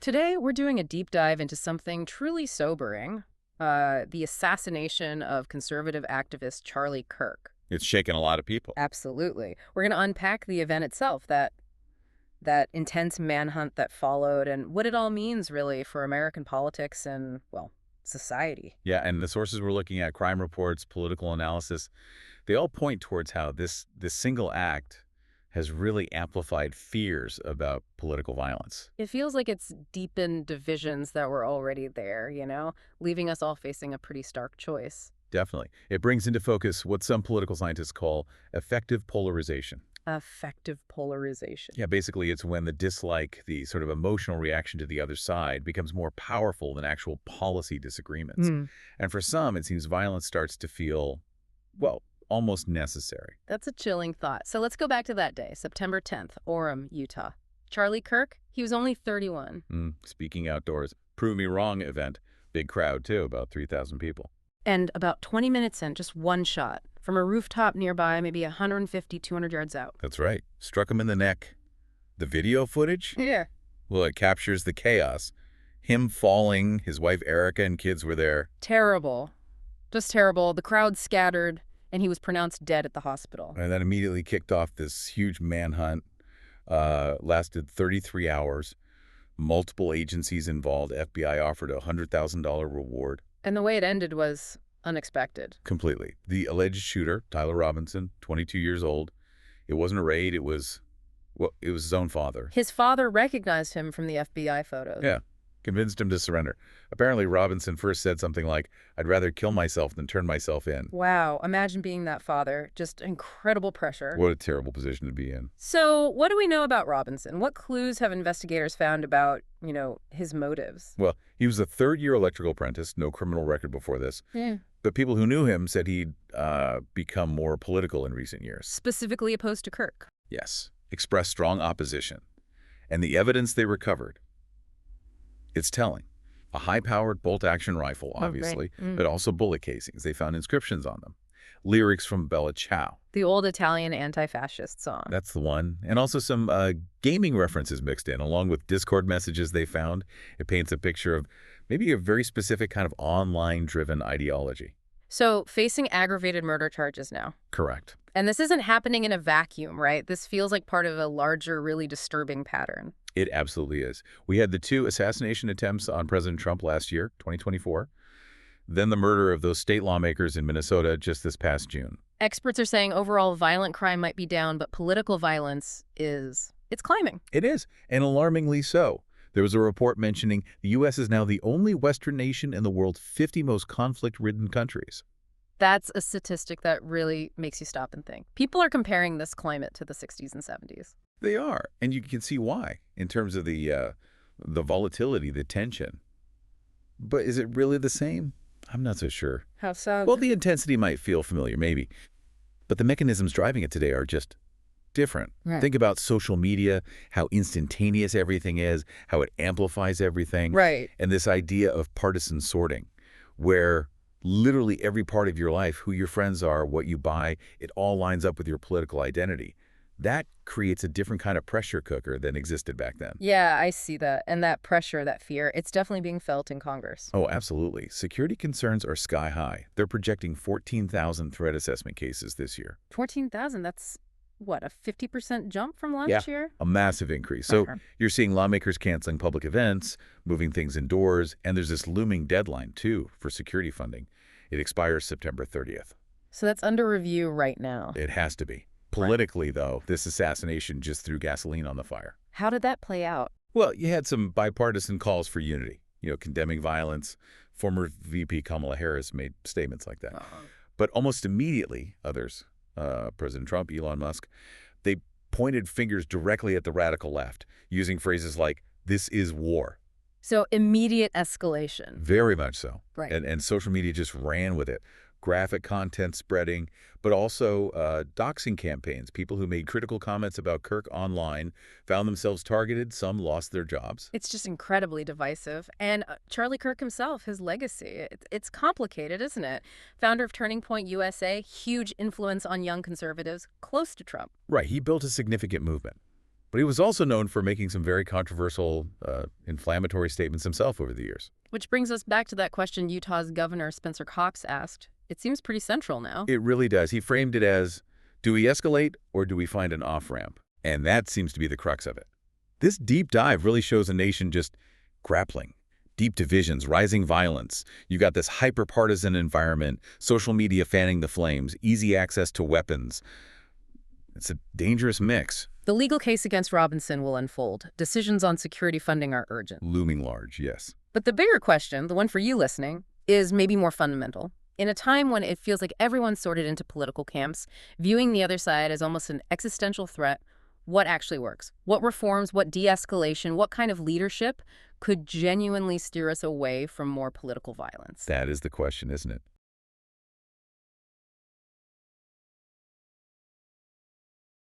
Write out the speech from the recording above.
Today, we're doing a deep dive into something truly sobering, the assassination of conservative activist Charlie Kirk. It's shaken a lot of people. Absolutely. We're going to unpack the event itself, that intense manhunt that followed, and what it all means, really, for American politics and, well, society. Yeah, and the sources we're looking at, crime reports, political analysis, they all point towards how this single act has really amplified fears about political violence. It feels like it's deepened divisions that were already there, leaving us all facing a pretty stark choice. Definitely. It brings into focus what some political scientists call effective polarization. Affective polarization. Yeah, basically it's when the dislike, the sort of emotional reaction to the other side becomes more powerful than actual policy disagreements. And for some, it seems violence starts to feel, well, almost necessary. That's a chilling thought. So let's go back to that day, September 10th, Orem, Utah. Charlie Kirk, he was only 31. Speaking outdoors, prove me wrong event. Big crowd, too, about 3,000 people. And about 20 minutes in, just one shot from a rooftop nearby, maybe 150, 200 yards out. That's right. Struck him in the neck. The video footage? Yeah. Well, it captures the chaos. Him falling, his wife Erica and kids were there. Terrible. Just terrible. The crowd scattered, and he was pronounced dead at the hospital. And that immediately kicked off this huge manhunt. Lasted 33 hours. Multiple agencies involved. FBI offered a $100,000 reward. And the way it ended was unexpected. Completely. The alleged shooter, Tyler Robinson, 22 years old. It wasn't a raid. It was his own father. His father recognized him from the FBI photos. Yeah. Convinced him to surrender. Apparently, Robinson first said something like, "I'd rather kill myself than turn myself in." Wow. Imagine being that father. Just incredible pressure. What a terrible position to be in. So what do we know about Robinson? What clues have investigators found about, his motives? Well, he was a third-year electrical apprentice, no criminal record before this. Yeah. But people who knew him said he'd become more political in recent years. Specifically opposed to Kirk. Yes. Expressed strong opposition. And the evidence they recovered, it's telling. A high-powered bolt-action rifle, obviously, but also bullet casings. They found inscriptions on them. Lyrics from Bella Ciao. The old Italian anti-fascist song. That's the one. And also some gaming references mixed in, along with Discord messages they found. It paints a picture of maybe a very specific kind of online-driven ideology. So facing aggravated murder charges now. Correct. And this isn't happening in a vacuum, right? This feels like part of a larger, really disturbing pattern. It absolutely is. We had the 2 assassination attempts on President Trump last year, 2024. Then the murder of those state lawmakers in Minnesota just this past June. Experts are saying overall violent crime might be down, but political violence it's climbing. It is, and alarmingly so. There was a report mentioning the U.S. is now the only Western nation in the world's 50 most conflict-ridden countries. That's a statistic that really makes you stop and think. People are comparing this climate to the 60s and 70s. They are, and you can see why, in terms of the volatility, the tension. But is it really the same? I'm not so sure. How so? Well, the intensity might feel familiar, maybe. But the mechanisms driving it today are just different. Right. Think about social media, how instantaneous everything is, how it amplifies everything. Right. And this idea of partisan sorting, where literally every part of your life, who your friends are, what you buy, it all lines up with your political identity. That creates a different kind of pressure cooker than existed back then. Yeah, I see that. And that pressure, that fear, it's definitely being felt in Congress. Oh, absolutely. Security concerns are sky high. They're projecting 14,000 threat assessment cases this year. 14,000, that's what, a 50% jump from last year? A massive increase. So you're seeing lawmakers canceling public events, moving things indoors, and there's this looming deadline, too, for security funding. It expires September 30th. So that's under review right now. It has to be. Politically, though, this assassination just threw gasoline on the fire. How did that play out? Well, you had some bipartisan calls for unity, condemning violence. Former VP Kamala Harris made statements like that. But almost immediately, others, President Trump, Elon Musk, they pointed fingers directly at the radical left, using phrases like, "This is war." So immediate escalation. Very much so. Right. And social media just ran with it. Graphic content spreading, but also doxing campaigns. People who made critical comments about Kirk online found themselves targeted. Some lost their jobs. It's just incredibly divisive. And Charlie Kirk himself, his legacy, it's complicated, isn't it? Founder of Turning Point USA, huge influence on young conservatives, close to Trump. Right. He built a significant movement. But he was also known for making some very controversial, inflammatory statements himself over the years. Which brings us back to that question Utah's Governor Spencer Cox asked. It seems pretty central now. It really does. He framed it as, do we escalate or do we find an off-ramp? And that seems to be the crux of it. This deep dive really shows a nation just grappling. Deep divisions, rising violence. You got this hyper-partisan environment, social media fanning the flames, easy access to weapons. It's a dangerous mix. The legal case against Robinson will unfold. Decisions on security funding are urgent. Looming large, yes. But the bigger question, the one for you listening, is maybe more fundamental. In a time when it feels like everyone's sorted into political camps, viewing the other side as almost an existential threat, what actually works? What reforms, what de-escalation, what kind of leadership could genuinely steer us away from more political violence? That is the question, isn't it?